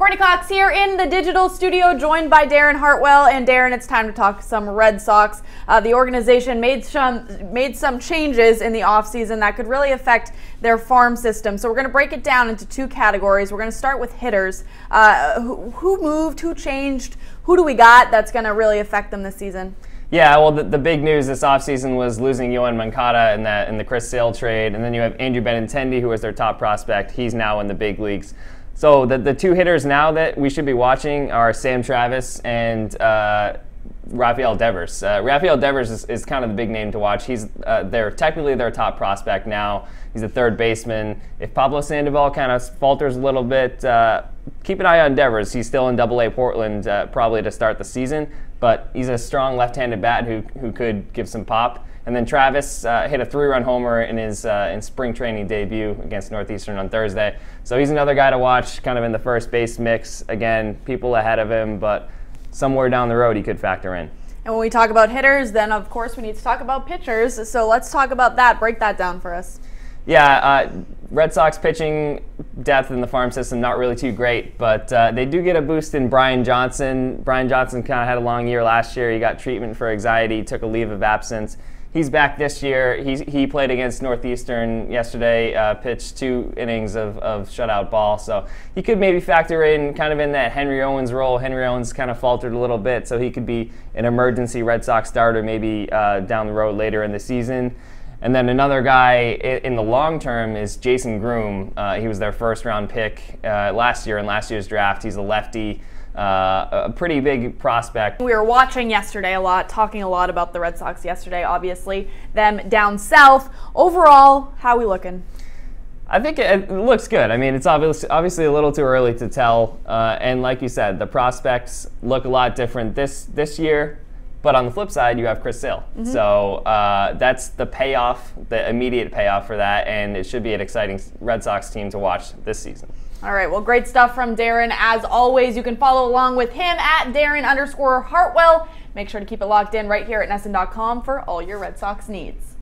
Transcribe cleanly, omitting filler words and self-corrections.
Courtney Cox here in the digital studio, joined by Darren Hartwell. And Darren, it's time to talk some Red Sox. The organization made some changes in the offseason that could really affect their farm system. So we're going to break it down into two categories. We're going to start with hitters. Who moved? Who changed? Who do we got that's going to really affect them this season? Yeah, well, the big news this offseason was losing Yohan Moncada in the Chris Sale trade, and then you have Andrew Benintendi, who was their top prospect. He's now in the big leagues. So the two hitters now that we should be watching are Sam Travis and Rafael Devers. Rafael Devers is kind of the big name to watch. He's technically their top prospect now. He's a third baseman. If Pablo Sandoval kind of falters a little bit, keep an eye on Devers. He's still in AA Portland probably to start the season, but he's a strong left-handed bat who could give some pop. And then Travis hit a 3-run homer in his in spring training debut against Northeastern on Thursday. So he's another guy to watch, kind of in the first base mix. Again, people ahead of him, but somewhere down the road he could factor in. And when we talk about hitters, then of course we need to talk about pitchers. So let's talk about that. Break that down for us. Yeah, Red Sox pitching depth in the farm system, not really too great, but they do get a boost in Brian Johnson. Brian Johnson kind of had a long year last year. He got treatment for anxiety, took a leave of absence. He's back this year. He played against Northeastern yesterday, pitched 2 innings of shutout ball. So he could maybe factor in kind of in that Henry Owens role. Henry Owens kind of faltered a little bit, so he could be an emergency Red Sox starter maybe down the road later in the season. And then another guy in the long term is Jason Groom. He was their first-round pick last year in last year's draft. He's a lefty. A pretty big prospect. We were watching yesterday a lot, talking a lot about the Red Sox yesterday, obviously, them down south. Overall, how are we looking? I think it looks good. I mean, it's obviously a little too early to tell. And like you said, the prospects look a lot different this year. But on the flip side, you have Chris Sale. Mm-hmm. So that's the payoff, the immediate payoff for that. And it should be an exciting Red Sox team to watch this season. All right, well, great stuff from Darren. As always, you can follow along with him at Darren_Hartwell. Make sure to keep it locked in right here at NESN.com for all your Red Sox needs.